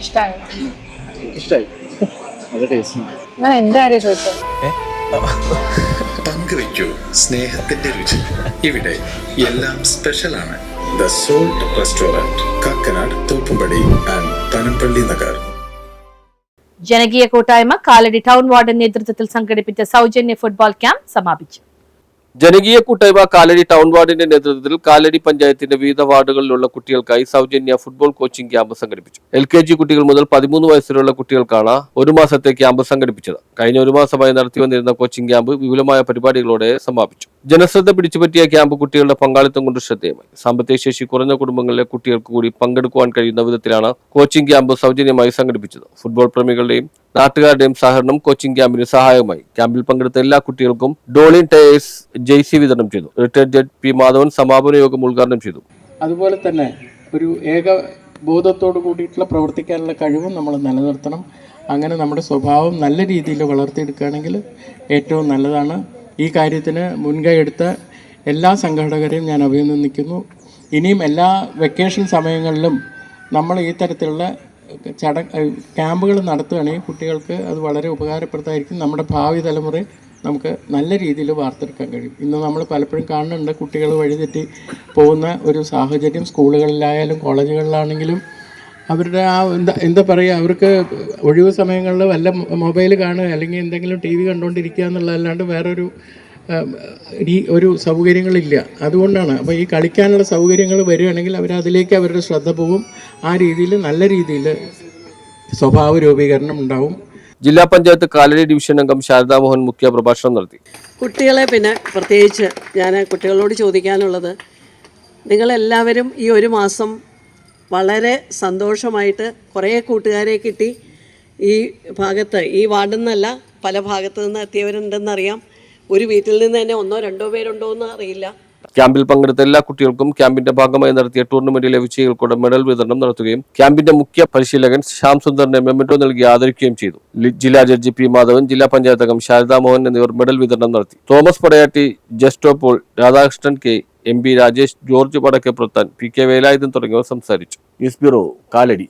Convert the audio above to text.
ഇഷ്ടായി. ഇഷ്ടമായി. നല്ല ടേസ്റ്റ്. ഞാൻ എന്റെ കാര്യം ചോദിച്ചത്. പങ്കുവയ്ക്കൂ സ്നേഹത്തിന്റെ രുചി. ഇവിടെ എല്ലാം സ്പെഷ്യലാണ്. The salt restaurant, Kakkanad, Thoppumpady and Panampilly Nagar. ജനകീയ കൂട്ടായ്മ കാലടി ടൗൺ വാർഡ് നേതൃത്വത്തിൽ സംഘടിപ്പിച്ച സൗജന്യ ഫുട്ബോൾ ക്യാമ്പ് സമാപിച്ചു. ജനകീയ കൂട്ടായ്മ കാലടി ടൗൺ വാർഡിന്റെ നേതൃത്വത്തിൽ കാലടി പഞ്ചായത്തിന്റെ വിവിധ വാർഡുകളിലുള്ള കുട്ടികൾക്കായി സൗജന്യ ഫുട്ബോൾ കോച്ചിംഗ് ക്യാമ്പ് സംഘടിപ്പിച്ചു. LKG കുട്ടികൾ മുതൽ 13 വയസ്സിലുള്ള കുട്ടികൾക്കാണ് ഒരു മാസത്തെ ക്യാമ്പ് സംഘടിപ്പിച്ചത്. കഴിഞ്ഞ ഒരു മാസമായി നടത്തിവന്നിരുന്ന കോച്ചിംഗ് ക്യാമ്പ് വിപുലമായ പരിപാടികളോടെ സമാപിച്ചു. ജനശ്രദ്ധ പിടിച്ചുപറ്റിയ ക്യാമ്പ് കുട്ടികളുടെ പങ്കാളിത്തം കൊണ്ട് ശ്രദ്ധേയമായി. സാമ്പത്തിക ശേഷി കുറഞ്ഞ കുടുംബങ്ങളിലെ കുട്ടികൾക്ക് കൂടി പങ്കെടുക്കുവാൻ കഴിയുന്ന വിധത്തിലാണ് കോച്ചിംഗ് ക്യാമ്പ് സൗജന്യമായി സംഘടിപ്പിച്ചത്. ഫുട്ബോൾ പ്രേമികളുടെയും നാട്ടുകാരുടെയും സഹകരണം കോച്ചിംഗ് ക്യാമ്പിന് സഹായകമായി. ക്യാമ്പിൽ പങ്കെടുത്ത എല്ലാ കുട്ടികൾക്കും ഡോളിൻ ടയേഴ്സ് ജെയ്സി വിതരണം ചെയ്തു. Retired judge P. മാധവൻ സമാപന യോഗം ഉദ്ഘാടനം ചെയ്തു. അതുപോലെ തന്നെ ഒരു ഏക ബോധത്തോടു കൂടിയിട്ടുള്ള പ്രവർത്തിക്കാനുള്ള കഴിവും നമ്മൾ നിലനിർത്തണം. അങ്ങനെ നമ്മുടെ സ്വഭാവം നല്ല രീതിയിൽ വളർത്തിയെടുക്കുകയാണെങ്കിൽ ഏറ്റവും നല്ലതാണ്. ഈ കാര്യത്തിന് മുൻകൈ എടുത്ത എല്ലാ സംഘാടകരെയും ഞാൻ അഭിനന്ദിക്കുന്നു. ഇനിയും എല്ലാ വെക്കേഷൻ സമയങ്ങളിലും നമ്മൾ ഈ തരത്തിലുള്ള ക്യാമ്പുകൾ നടത്തുകയാണെങ്കിൽ കുട്ടികൾക്ക് അത് വളരെ ഉപകാരപ്രദമായിരിക്കും. നമ്മുടെ ഭാവി തലമുറ നമുക്ക് നല്ല രീതിയിൽ വാർത്തെടുക്കാൻ കഴിയും. ഇന്ന് നമ്മൾ പലപ്പോഴും കാണുന്നുണ്ട് കുട്ടികൾ വഴിതെറ്റി പോകുന്ന ഒരു സാഹചര്യം. സ്കൂളുകളിലായാലും കോളേജുകളിലാണെങ്കിലും അവരുടെ ആ എന്താ പറയുക, അവർക്ക് ഒഴിവ് സമയങ്ങളിൽ വല്ല മൊബൈൽ കാണുക അല്ലെങ്കിൽ എന്തെങ്കിലും TV കണ്ടുകൊണ്ടിരിക്കുക എന്നുള്ളതല്ലാണ്ട് വേറൊരു ഒരു സൗകര്യങ്ങളില്ല. അതുകൊണ്ടാണ്. അപ്പോൾ ഈ കളിക്കാനുള്ള സൗകര്യങ്ങൾ വരികയാണെങ്കിൽ അവരതിലേക്ക് അവരുടെ ശ്രദ്ധ പോകും. ആ രീതിയിൽ നല്ല രീതിയിൽ സ്വഭാവ രൂപീകരണം ഉണ്ടാവും. ജില്ലാ പഞ്ചായത്ത് കാലടി ഡിവിഷൻ അംഗം ശാരദാ മോഹൻ മുഖ്യ പ്രഭാഷണം നടത്തി. കുട്ടികളെ പിന്നെ പ്രത്യേകിച്ച് ഞാൻ കുട്ടികളോട് ചോദിക്കാനുള്ളത്, നിങ്ങളെല്ലാവരും ഈ ഒരു മാസം വളരെ സന്തോഷമായിട്ട് കുറേ കൂട്ടുകാരെ കിട്ടി. ഈ ഭാഗത്ത് ഈ വാർഡിൽ നിന്നല്ല പല ഭാഗത്തു നിന്ന് എത്തിയവരുണ്ടെന്നറിയാം. ഒരു വീട്ടിൽ നിന്ന് തന്നെ 1-2 പേരുണ്ടോ എന്ന് അറിയില്ല. ക്യാമ്പിൽ പങ്കെടുത്ത എല്ലാ കുട്ടികൾക്കും ക്യാമ്പിന്റെ ഭാഗമായി നടത്തിയ ടൂർണമെന്റിലെ വിജയികൾക്കൂടെ മെഡൽ വിതരണം നടത്തുകയും ക്യാമ്പിന്റെ മുഖ്യ പരിശീലകൻ ശ്യാം സുന്ദറിനെ മെമ്മന്റോ നൽകി ആദരിക്കുകയും ചെയ്തു. ജില്ലാ ജഡ്ജി P. മാധവൻ, ജില്ലാ പഞ്ചായത്ത് അംഗം ശാരദാ മോഹൻ എന്നിവർ മെഡൽ വിതരണം നടത്തി. Thomas Padayatti, Justo Paul, Radhakrishnan K, MP Rajesh, George Padakkappurathan, PK Velayudhan തുടങ്ങിയവർ സംസാരിച്ചു. News bureau, Kalady.